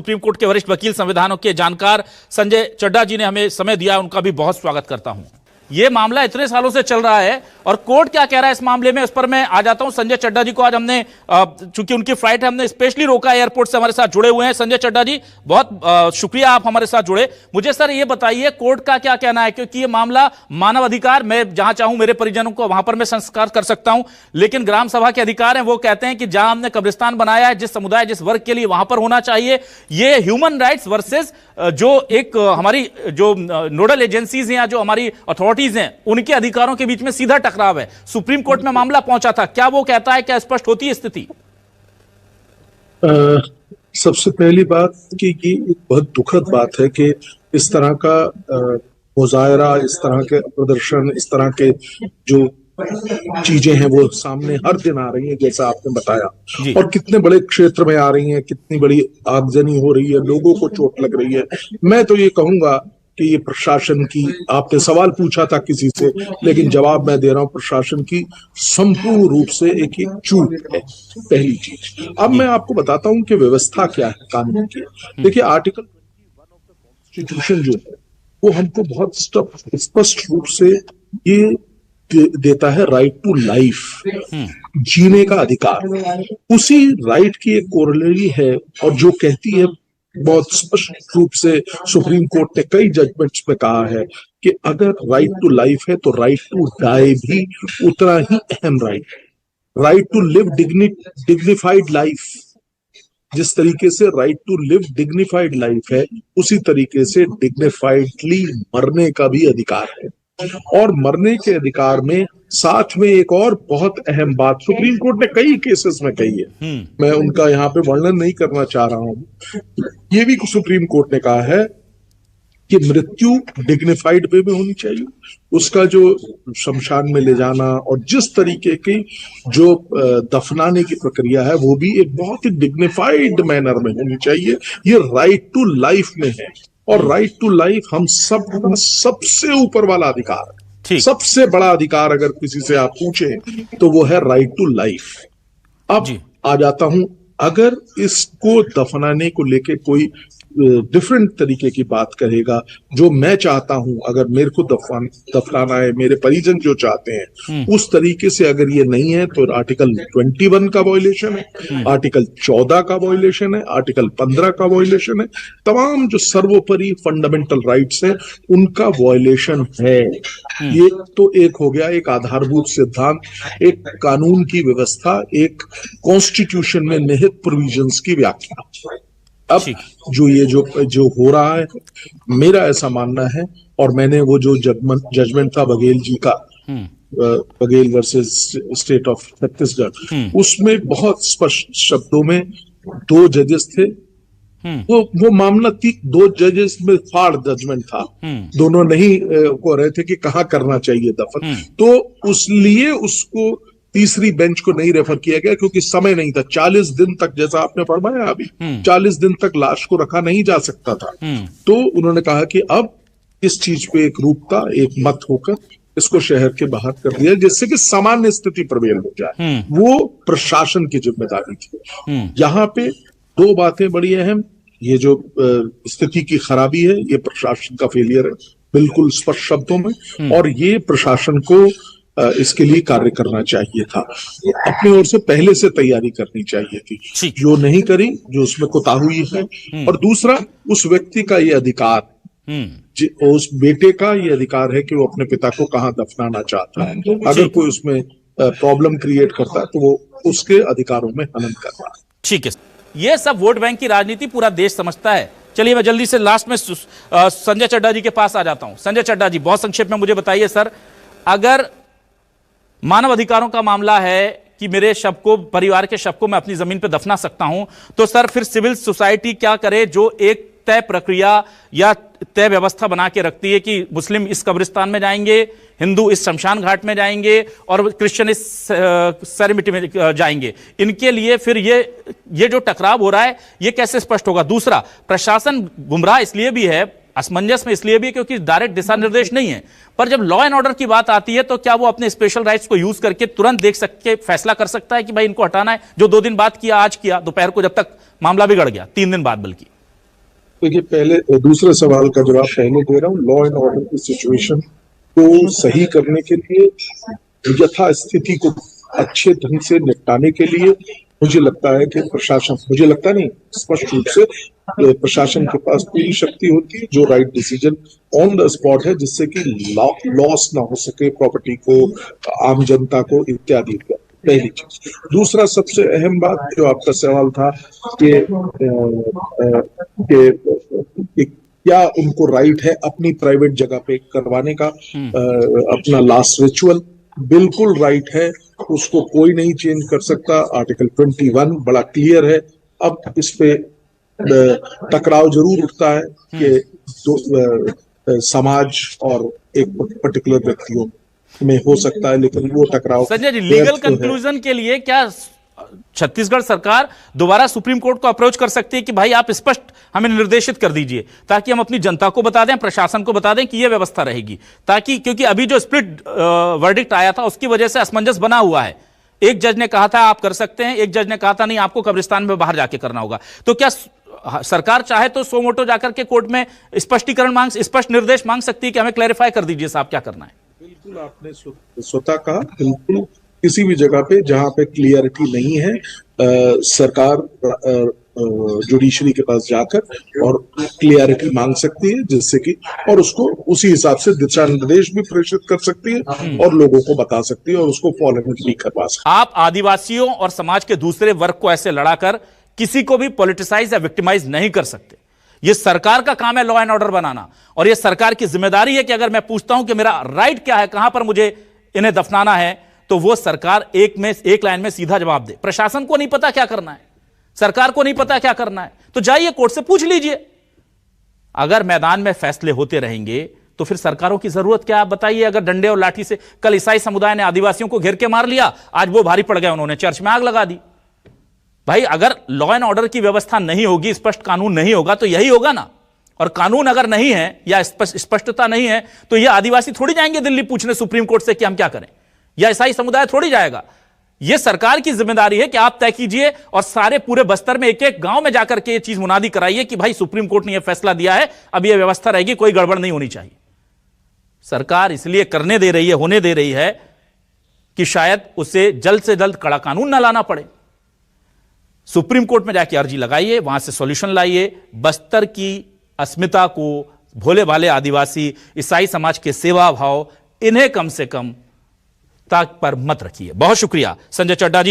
Supreme court के वरिष्ठ वकील, संविधानों के जानकार संजय चड्ढा जी ने हमें समय दिया, उनका भी बहुत स्वागत करता हूं। ये मामला इतने सालों से चल रहा है और कोर्ट क्या कह रहा है इस मामले में, उस पर मैं आ जाता हूं। संजय चड्ढा जी को आज हमने, चूंकि उनकी फ्लाइट है, हमने स्पेशली रोका, एयरपोर्ट से हमारे साथ जुड़े हुए हैं। संजय चड्ढा जी, बहुत शुक्रिया आप हमारे साथ जुड़े। मुझे सर ये बताइए कोर्ट का क्या कहना है, क्योंकि ये मामला मानव अधिकार, मैं जहां चाहूं मेरे परिजनों को वहां पर मैं संस्कार कर सकता हूं, लेकिन ग्राम सभा के अधिकार हैं, वो कहते हैं कि जहां हमने कब्रिस्तान बनाया है, जिस समुदाय जिस वर्ग के लिए, वहां पर होना चाहिए। ये ह्यूमन राइट्स वर्सेस जो एक हमारी जो नोडल एजेंसीज हैं या जो हमारी अथॉरिटीज हैं, उनके अधिकारों के बीच में सीधा टकराव है। सुप्रीम कोर्ट में मामला पहुंचा था, क्या वो कहता है, क्या स्पष्ट होती है स्थिति? सबसे पहली बात कि ये एक बहुत दुखद बात है कि इस तरह का मुजाहरा, इस तरह के प्रदर्शन, इस तरह के जो चीजें हैं वो सामने हर दिन आ रही हैं, जैसा आपने बताया, और कितने बड़े क्षेत्र में आ रही हैं, कितनी बड़ी आगजनी हो रही है, लोगों को चोट लग रही है। मैं तो ये कहूंगा कि ये प्रशासन की, आपने सवाल पूछा था किसी से, लेकिन जवाब मैं दे रहा हूं, प्रशासन की संपूर्ण रूप से एक चूक है, पहली चीज। अब मैं आपको बताता हूं कि व्यवस्था क्या है कानून की। देखिए, आर्टिकल 21 ऑफ द कॉन्स्टिट्यूशन जो है वो हमको बहुत स्पष्ट रूप से ये देता है राइट टू लाइफ, जीने का अधिकार। उसी राइट की एक कोरोलरी है, और जो कहती है बहुत स्पष्ट रूप से, सुप्रीम कोर्ट ने कई जजमेंट्स में कहा है कि अगर राइट टू लाइफ है तो राइट टू डाई भी उतना ही अहम राइट है। Right to live dignified life, जिस तरीके से right to live dignified life है, उसी तरीके से डिग्निफाइडली मरने का भी अधिकार है। और मरने के अधिकार में साथ में एक और बहुत अहम बात सुप्रीम कोर्ट ने कई केसेस में कही है, मैं उनका यहाँ पे वर्णन नहीं करना चाह रहा हूं। ये भी सुप्रीम कोर्ट ने कहा है कि मृत्यु डिग्निफाइड वे में होनी चाहिए, उसका जो शमशान में ले जाना और जिस तरीके की जो दफनाने की प्रक्रिया है वो भी एक बहुत ही डिग्निफाइड मैनर में होनी चाहिए। ये राइट टू लाइफ में है, और राइट टू लाइफ हम सब का सबसे ऊपर वाला अधिकार है। सबसे बड़ा अधिकार अगर किसी से आप पूछें तो वो है राइट टू लाइफ। अब आ जाता हूं, अगर इसको दफनाने को लेके कोई डिफरेंट तरीके की बात करेगा, जो मैं चाहता हूं, अगर मेरे को दफनाना है, मेरे परिजन जो चाहते हैं उस तरीके से अगर ये नहीं है, तो आर्टिकल 21 का वायलेशन है, आर्टिकल 14 का वायलेशन है, आर्टिकल 15 का वायलेशन है। तमाम जो सर्वोपरि फंडामेंटल राइट्स हैं उनका वायलेशन है। ये तो एक हो गया, एक आधारभूत सिद्धांत, एक कानून की व्यवस्था, एक कॉन्स्टिट्यूशन में निहित प्रोविजंस की व्याख्या। अब जो हो रहा है, मेरा ऐसा मानना है, और मैंने वो जो जजमेंट था बघेल जी का, Baghel versus state of Chhattisgarh, उसमें बहुत स्पष्ट शब्दों में 2 जजेस थे, वो मामला 2 जजेस में फाड़ जजमेंट था, दोनों नहीं को रहे थे कि कहाँ करना चाहिए दफन, तो उसलिए उसको तीसरी बेंच को नहीं रेफर किया गया, क्योंकि समय नहीं था। 40 दिन तक, जैसा आपने फरमाया अभी, 40 दिन तक लाश को रखा नहीं जा सकता था। तो उन्होंने कहा कि अब इस चीज पे एक रूपता, एक मत होकर इसको शहर के बाहर कर दिया, जिससे कि सामान्य स्थिति प्रवेल हो जाए। वो प्रशासन की जिम्मेदारी थी। यहाँ पे 2 बातें बड़ी अहम, ये जो स्थिति की खराबी है, ये प्रशासन का फेलियर है, बिल्कुल स्पष्ट शब्दों में, और ये प्रशासन को इसके लिए कार्य करना चाहिए था, अपनी ओर से पहले से तैयारी करनी चाहिए थी, जो नहीं करी, जो उसमें कोताही है। और दूसरा, उस व्यक्ति का ये अधिकार, उस बेटे का ये अधिकार है कि वो अपने पिता को कहाँ दफनाना चाहता है। अगर कोई उसमें प्रॉब्लम क्रिएट करता है तो वो उसके अधिकारों में हनन करना है। ठीक है, ये सब वोट बैंक की राजनीति पूरा देश समझता है। चलिए, मैं जल्दी से लास्ट में संजय चड्ढा जी के पास आ जाता हूं। संजय चड्ढा जी, बहुत संक्षेप में मुझे बताइए सर, अगर मानव अधिकारों का मामला है कि मेरे शव को, परिवार के शव को मैं अपनी जमीन पर दफना सकता हूं, तो सर फिर सिविल सोसाइटी क्या करे, जो एक तय प्रक्रिया या तय व्यवस्था बना के रखती है कि मुस्लिम इस कब्रिस्तान में जाएंगे, हिंदू इस शमशान घाट में जाएंगे और क्रिश्चियन इस सेरेमिटी में जाएंगे, इनके लिए फिर ये जो टकराव हो रहा है ये कैसे स्पष्ट होगा? दूसरा, प्रशासन गुमराह इसलिए भी है, असमंजस में इसलिए भी, क्योंकि डायरेक्ट दिशा निर्देश नहीं है, पर जब लॉ एंड ऑर्डर की बात आती है तो क्या वो अपने स्पेशल राइट्स को यूज करके तुरंत देख सके, फैसला कर सकता है कि भाई इनको हटाना है, जो 2 दिन बाद किया, आज किया, दोपहर को, जब तक मामला बिगड़ गया, 3 दिन बाद बल्कि? देखिए, पहले दूसरे सवाल का जवाब पहले दे रहा हूँ। लॉ एंड ऑर्डर की सिचुएशन को सही करने के लिए, यथास्थिति को अच्छे ढंग से निपटाने के लिए मुझे लगता है कि प्रशासन, मुझे लगता नहीं, स्पष्ट रूप से प्रशासन के पास पूरी शक्ति होती है जो right decision on the spot है, जिससे कि लॉस ना हो सके प्रॉपर्टी को, आम जनता को, इत्यादि। पहली चीज। दूसरा सबसे अहम बात जो आपका सवाल था कि क्या उनको राइट है अपनी प्राइवेट जगह पे करवाने का अपना लास्ट रिचुअल। बिल्कुल राइट है, उसको कोई नहीं चेंज कर सकता। आर्टिकल 21 बड़ा क्लियर है। अब इस पे टकराव जरूर उठता है कि समाज और एक पर्टिकुलर व्यक्तियों में हो सकता है, लेकिन वो टकराव संजय जी, लीगल कंक्लूजन के लिए क्या छत्तीसगढ़ सरकार दोबारा सुप्रीम कोर्ट को अप्रोच कर सकती है कि भाई आप स्पष्ट हमें निर्देशित कर दीजिए, ताकि हम अपनी जनता को बता दें, प्रशासन को बता दें कि यह व्यवस्था रहेगी, ताकि, क्योंकि अभी जो स्प्लिट वर्डिक्ट आया था उसकी वजह से असमंजस बना हुआ है। एक जज ने कहा था आप कर सकते हैं, एक जज ने कहा था नहीं आपको कब्रिस्तान में बाहर जाके करना होगा। तो क्या सरकार चाहे तो सो मोटो जाकर के कोर्ट में स्पष्टीकरण स्पष्ट निर्देश मांग सकती है कि हमें क्लैरिफाई कर दीजिए साहब क्या करना है? बिल्कुल, आपने स्वतः कहा। बिल्कुल, किसी भी जगह पे जहां पे क्लियरिटी नहीं है, सरकार जुडिशरी के पास जाकर और क्लियरिटी मांग सकती है, जिससे कि और उसको उसी हिसाब से दिशा निर्देश भी प्रेषित कर सकती है और लोगों को बता सकती है और उसको फॉलो भी करवा सकती है। आप आदिवासियों और समाज के दूसरे वर्ग को ऐसे लड़ाकर किसी को भी पॉलिटिसाइज या विक्टिमाइज नहीं कर सकते। यह सरकार का काम है लॉ एंड ऑर्डर बनाना, और यह सरकार की जिम्मेदारी है कि अगर मैं पूछता हूं कि मेरा राइट क्या है, कहां पर मुझे इन्हें दफनाना है, तो वो सरकार एक लाइन में सीधा जवाब दे। प्रशासन को नहीं पता क्या करना है, सरकार को नहीं पता क्या करना है, तो जाइए कोर्ट से पूछ लीजिए। अगर मैदान में फैसले होते रहेंगे तो फिर सरकारों की जरूरत क्या? आप बताइए। अगर डंडे और लाठी से कल ईसाई समुदाय ने आदिवासियों को घेर के मार लिया, आज वो भारी पड़ गए, उन्होंने चर्च में आग लगा दी। भाई, अगर लॉ एंड ऑर्डर की व्यवस्था नहीं होगी, स्पष्ट कानून नहीं होगा, तो यही होगा ना। और कानून अगर नहीं है या स्पष्टता नहीं है, तो ये आदिवासी थोड़ी जाएंगे दिल्ली पूछने सुप्रीम कोर्ट से कि हम क्या करें, या ईसाई समुदाय थोड़ी जाएगा। यह सरकार की जिम्मेदारी है कि आप तय कीजिए और सारे पूरे बस्तर में एक एक गांव में जाकर के यह चीज मुनादी कराइए कि भाई सुप्रीम कोर्ट ने यह फैसला दिया है, अब यह व्यवस्था रहेगी, कोई गड़बड़ नहीं होनी चाहिए। सरकार इसलिए करने दे रही है, होने दे रही है कि शायद उसे जल्द से जल्द कड़ा कानून ना लाना पड़े। सुप्रीम कोर्ट में जाके अर्जी लगाइए, वहां से सॉल्यूशन लाइए। बस्तर की अस्मिता को, भोले भाले आदिवासी ईसाई समाज के सेवा भाव, इन्हें कम से कम ताक पर मत रखिए। बहुत शुक्रिया संजय चड्ढा जी।